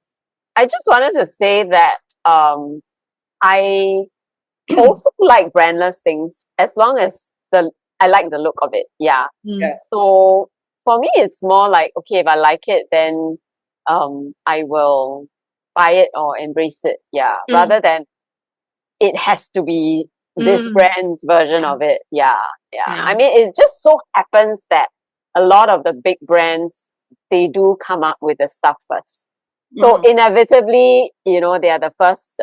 I just wanted to say that I also like brandless things as long as I like the look of it. Yeah. mm, Yeah. So for me, it's more like, okay, if I like it, then I will buy it or embrace it. Yeah. mm, Rather than it has to be this mm, brand's version yeah, of it. Yeah. Yeah. yeah. I mean, it just so happens that a lot of the big brands, they do come up with the stuff first. So Mm, inevitably, they are the first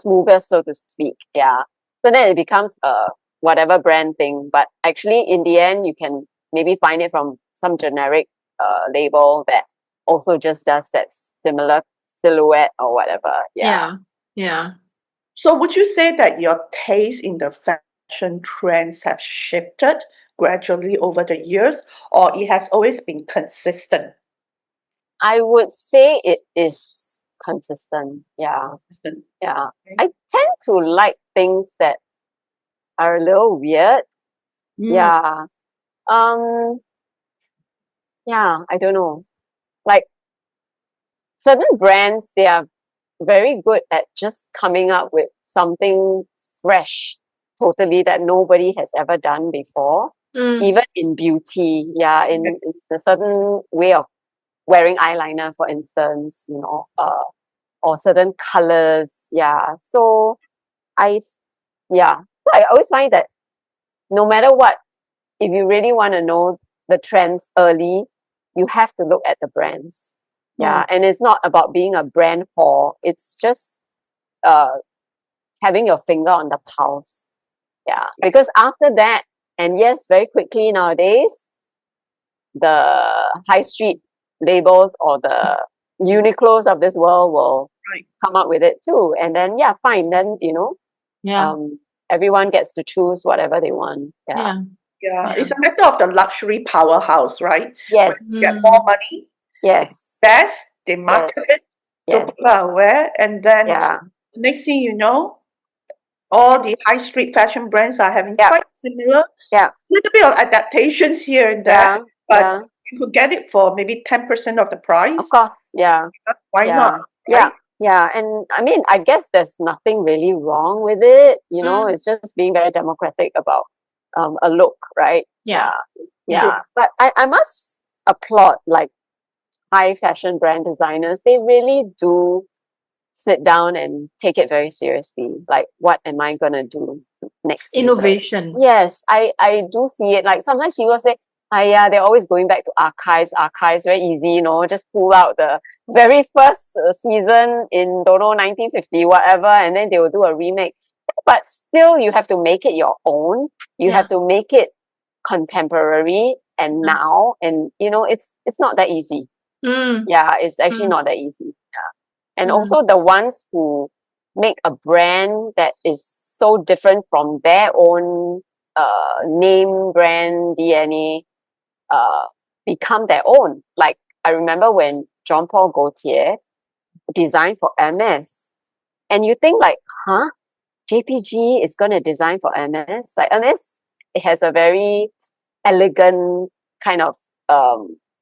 movers, so to speak. Yeah. So then it becomes a whatever brand thing. But actually, in the end, you can maybe find it from some generic label that also just does that similar silhouette or whatever. Yeah. yeah, yeah. So would you say that your taste in the fashion trends have shifted gradually over the years, or it has always been consistent? I would say it is consistent. Yeah. Yeah. Okay. I tend to like things that are a little weird. Mm, Yeah. Um, yeah, I don't know. Like certain brands, they are very good at just coming up with something fresh, totally that nobody has ever done before. mm, Even in beauty, yeah, in Yes. a certain way of wearing eyeliner, for instance, or certain colors, yeah. So I, yeah, so I always find that no matter what, if you really want to know the trends early, you have to look at the brands. mm, Yeah, and it's not about being a brand whore. It's just uh having your finger on the pulse. Yeah, because after that, and yes, very quickly nowadays, the high street labels or the Uniqlos of this world will Right. come up with it too. And then yeah, fine. Then yeah, um, everyone gets to choose whatever they want. Yeah. yeah, Yeah, yeah. it's a matter of the luxury powerhouse, right? When you Yes. get more Mm, money, Yes. best, they market Yes. it, so Yes. people are aware, and then Yeah. next thing you know, all the high street fashion brands are having Yeah. quite similar, Yeah. little bit of adaptations here and there, Yeah. but Yeah. you could get it for maybe 10% of the Of price. course. Yeah. Why Yeah. not, Yeah. right? Yeah. And I mean, I guess there's nothing really wrong with it. mm, It's just being very democratic about a look, right? yeah, Yeah. yeah. True. Yeah. But I must applaud like high fashion brand designers. They really do sit down and take it very seriously. Like, what am I gonna do next season? Innovation. Yes, I do see it. Like sometimes people say, "Ah, yeah, they're always going back to archives. Archives very easy, just pull out the very first season in don't know 1950 whatever, and then they will do a remake." But still, you have to make it your own. You Yeah. have to make it contemporary and Yeah. now, and it's not that easy. Mm, Yeah, it's actually mm, not that easy. And mm, also the ones who make a brand that is so different from their own name brand DNA become their own. Like I remember when Jean Paul Gaultier designed for MS, and you think like, huh, JPG is gonna design for MS? Like MS, it has a very elegant kind of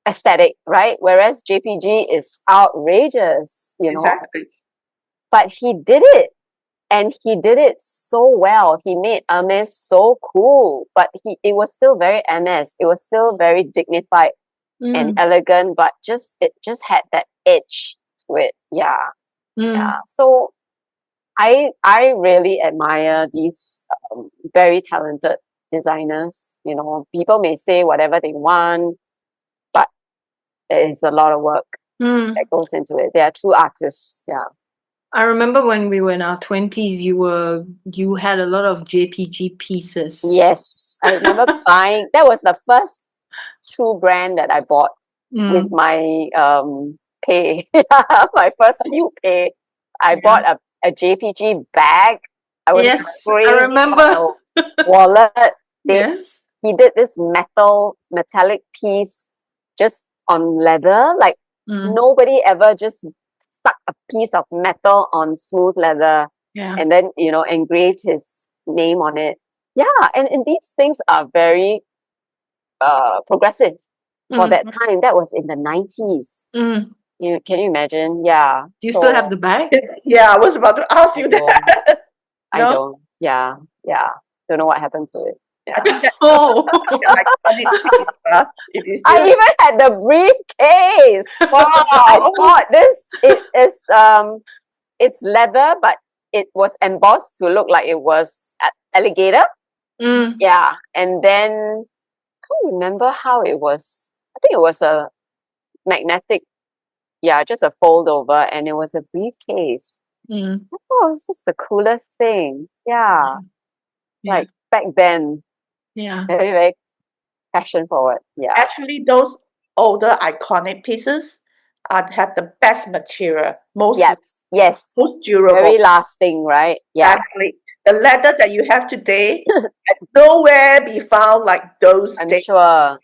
aesthetic, right? Whereas JPG is outrageous. Exactly. But he did it, and he did it so well. He made Hermes so cool, but it was still very MS. It was still very dignified and mm, elegant, but it just had that edge to it. Yeah, yeah. mm, So I really admire these very talented designers. You know, people may say whatever they want, but there is a lot of work that goes into it. They are true artists. Yeah. I remember when we were in our 20s, you had a lot of JPG pieces. Yes, I remember buying. That was the first true brand that I bought with my pay. My first few pay. I bought a JPG bag. I was Yes, crazy I for remember. my wallet. Yes. He did this metallic piece just on leather. Like nobody ever just stuck a piece of metal on smooth leather Yeah. and then, you know, engraved his name on it. Yeah, and these things are very progressive for that time. That was in the 90s. Can you imagine? Yeah. Do you still have the bag? Yeah, I was about to ask I you don't. that. I No? don't. Yeah. Yeah. Don't know what happened to it. I Yeah. think that's Oh. an iconic piece, huh? If you I still even had the briefcase. I wow. bought this. It is it's leather, but it was embossed to look like it was alligator. Yeah. And then I can't remember how it was. I think it was a magnetic, just a fold over, and it was a briefcase. I thought it was just the coolest thing. Yeah. Like back then, Yeah. very, very fashion forward. Yeah. Actually, those older iconic pieces have the best material, most Yes. durable. Very lasting, right? Yeah. Exactly. The leather that you have today can nowhere be found like those I'm days. sure.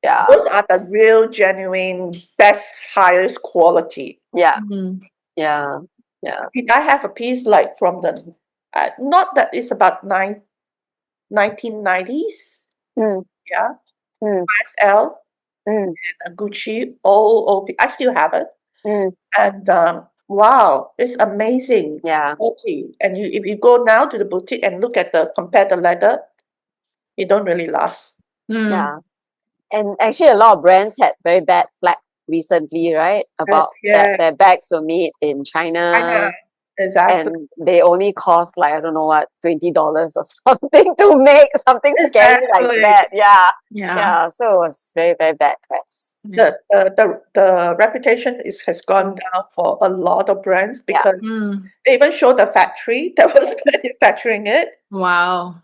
Yeah. Those are the real, genuine, best, highest quality. Yeah. Yeah. I have a piece like from the, not that it's about 1990s. Yeah. SL and a Gucci, old. I still have it. And wow, it's amazing. Yeah. Okay. And if you go now to the boutique and compare the leather, it don't really last. Yeah. And actually, a lot of brands had very bad flack recently, right? About that their bags were made in China. Exactly. And they only cost like, I don't know what, $20 or something to make something scary like that. Yeah. Yeah. So it was very, very bad press. The reputation has gone down for a lot of brands because they even show the factory that was manufacturing it. Wow.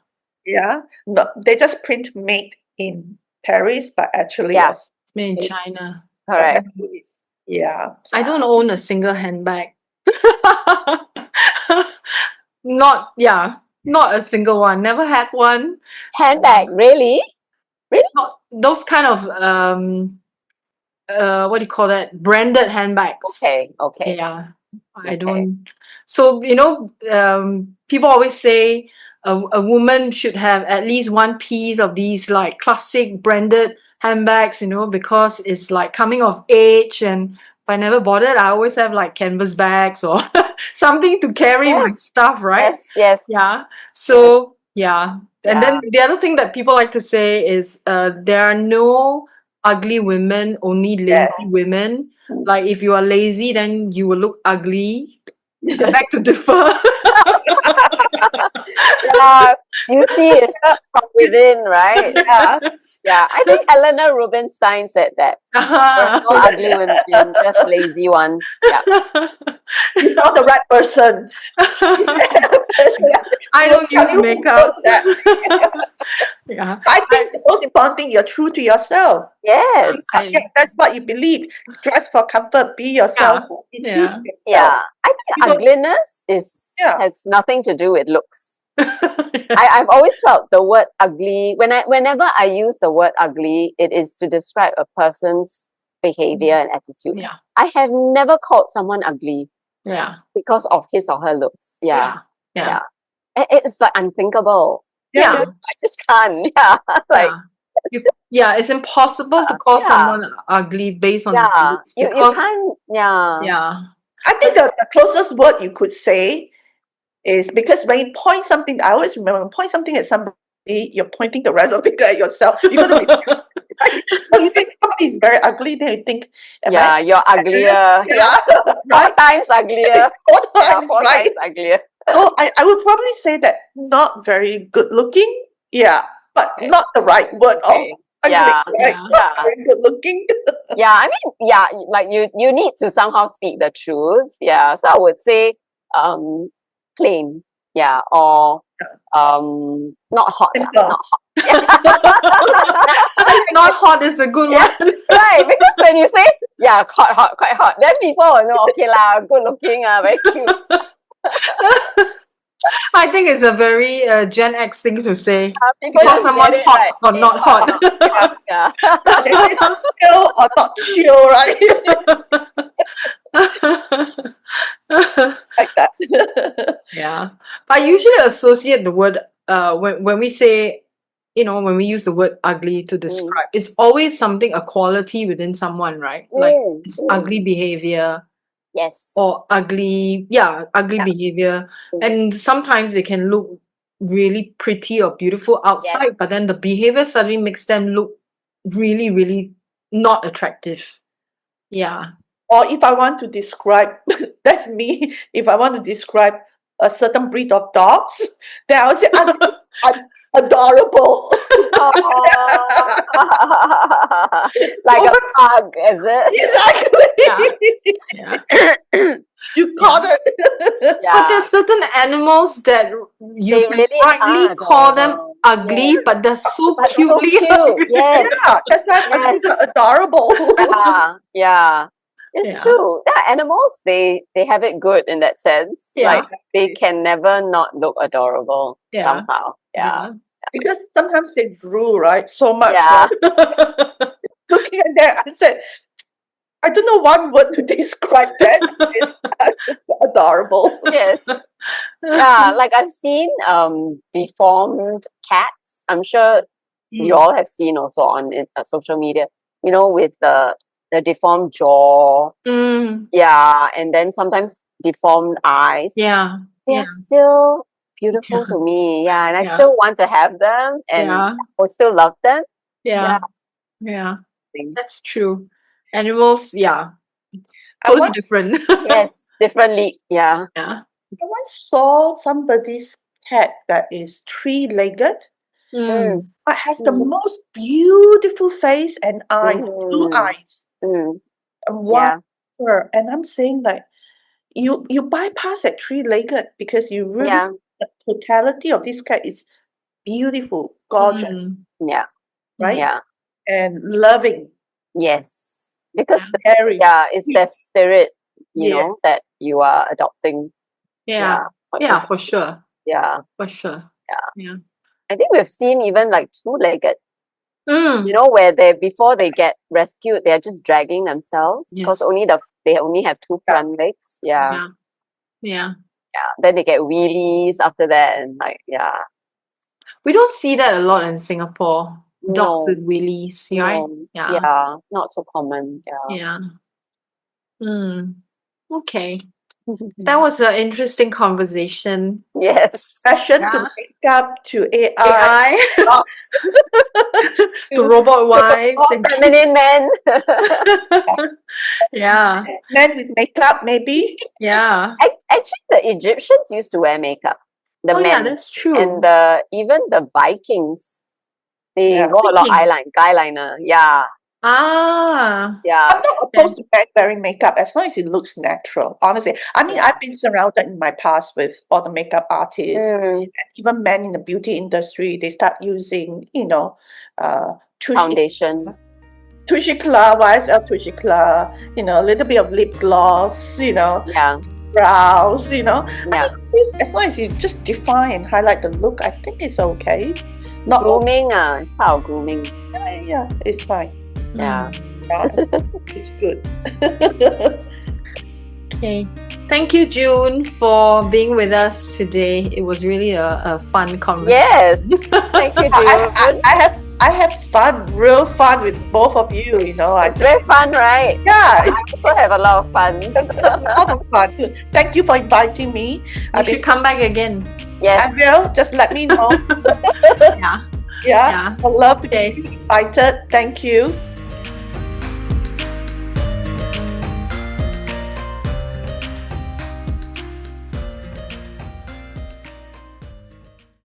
Yeah. No, they just print made in Paris, but actually it's made in China. Correct. Yeah. I don't own a single handbag. Not a single one. Never had one. Handbag, really? Really? Not those kind of what do you call that? Branded handbags. Okay. Yeah. I don't. So, people always say a woman should have at least one piece of these like classic branded handbags, because it's like coming of age. And if I never bought it, I always have like canvas bags or something to carry my stuff, right? Yes. Yeah. So, yeah. And then the other thing that people like to say is there are no ugly women, only lazy women. Like if you are lazy, then you will look ugly. I beg to differ. Yeah, beauty is from within, right? Yeah. I think Eleanor Rubinstein said that. There are no ugly women, just lazy ones. Yeah. You found the right person. I don't use makeup. Yeah. I think the most important thing, you're true to yourself. Yes. That's what you believe. Dress for comfort, be yourself. Be true to yourself. Yeah. I think ugliness has nothing to do with looks. I've always felt the word ugly, whenever I use the word ugly, it is to describe a person's behavior and attitude. Yeah. I have never called someone ugly because of his or her looks. Yeah. It's like unthinkable. Yeah. I just can't. Yeah. Like it's impossible to call someone ugly based on looks you can't. Yeah. I think the closest word you could say is, because when you point something, I always remember, when you point something at somebody, you're pointing the rest of the finger at yourself. So you say somebody is very ugly, then you think, you're uglier. Right? 4 times uglier. 4 times, 4 times uglier. So I would probably say that not very good looking Yeah, but not the right word of Okay. ugly, Yeah. right? Yeah. Not very good looking. Yeah, I mean, yeah, like you need to somehow speak the truth. Yeah. So I would say plain. Yeah. Or not hot. Simple. Not hot. Not hot is a good Yeah, one. right. Because when you say, yeah, hot, quite hot, then people will know, okay lah, good looking, very cute. I think it's a very Gen X thing to say. People Call just someone get it, hot right? or not hot. Yeah. Chill or not chill, right? Like that. Yeah. But I usually associate the word when we say, when we use the word ugly to describe, it's always something, a quality within someone, right? Like it's ugly behavior Yes. or ugly behavior. Mm. And sometimes they can look really pretty or beautiful outside, but then the behavior suddenly makes them look really, really not attractive. Yeah. Or if I want to describe, that's me. If I want to describe a certain breed of dogs, then I would say adorable. Like a pug, is it? Exactly. Yeah. You caught it. But there's certain animals that you They can really rightly are call them adorable. ugly, but they're so But so cutely cute. ugly. Yes. Yeah, that's why ugly Yes. but adorable. Yeah. It's Yeah. true. Yeah, animals, they have it good in that sense. Yeah. Like they can never not look adorable Yeah. somehow. Yeah. Because sometimes they drool, right? So much. Yeah. Right? Looking at that, I said, I don't know one word to describe that. It's adorable. Yes. Yeah, like I've seen deformed cats. I'm sure you all have seen also on social media, with the deformed jaw. Mm, Yeah, and then sometimes deformed eyes. yeah. They're still beautiful to me. Yeah, and I Yeah. still want to have them and Yeah. I still love them. Yeah. Yeah. That's true. Animals, yeah. Totally different. Yes, differently. Yeah. Yeah. I once saw somebody's cat that is three-legged, Mm. but has the most beautiful face and eyes, blue Mm. eyes, Mm. and white Yeah. fur. And I'm saying like, you bypass that three-legged because you really Yeah. the totality of this cat is beautiful, gorgeous, Mm. Yeah. right? Yeah. And loving, Yes. Because caring. it's that spirit, Yeah. that you are adopting. Yeah. Not Yeah, just- for sure. yeah. For sure. Yeah. I think we've seen even like two-legged, Mm. where before they get rescued, they're just dragging themselves because Yes. they only have two front legs. Yeah. Yeah. Yeah. Yeah. Then they get wheelies after that, and like, yeah. We don't see that a lot in Singapore. Dogs No. with wheelies, right? No. Yeah. Yeah. Not so common. Yeah. Yeah. Mm. Okay. That was an interesting conversation. Yes. Fashion to Yeah. makeup to AI, AI to robot wives and Feminine men. yeah. men with makeup, maybe. Yeah. Actually, the Egyptians used to wear makeup. The Oh men. yeah, that's true. And even the Vikings, they Yeah. wore a lot of eyeliner. Yeah. Ah. Yeah. I'm not opposed to men wearing makeup as long as it looks natural, honestly. I mean, I've been surrounded in my past with all the makeup artists, and even men in the beauty industry, they start using, Foundation. Tushikla, YSL Tushikla, a little bit of lip gloss, Yeah. brows, Yeah. I think as long as you just define and highlight the look, I think it's okay. Not Grooming, it's part of grooming. yeah, it's fine. Yeah. Yeah, it's good. Okay. Thank you, June, for being with us today. It was really a fun conversation. Yes. Thank you, June. I have fun, real fun with both of you, It's very fun, right? Yeah, I also have a lot of fun. it's a lot of fun. Thank you for inviting me. You should come back again. I Yes. will, just let me know. Yeah. Yeah, I'd love to be invited. Thank you.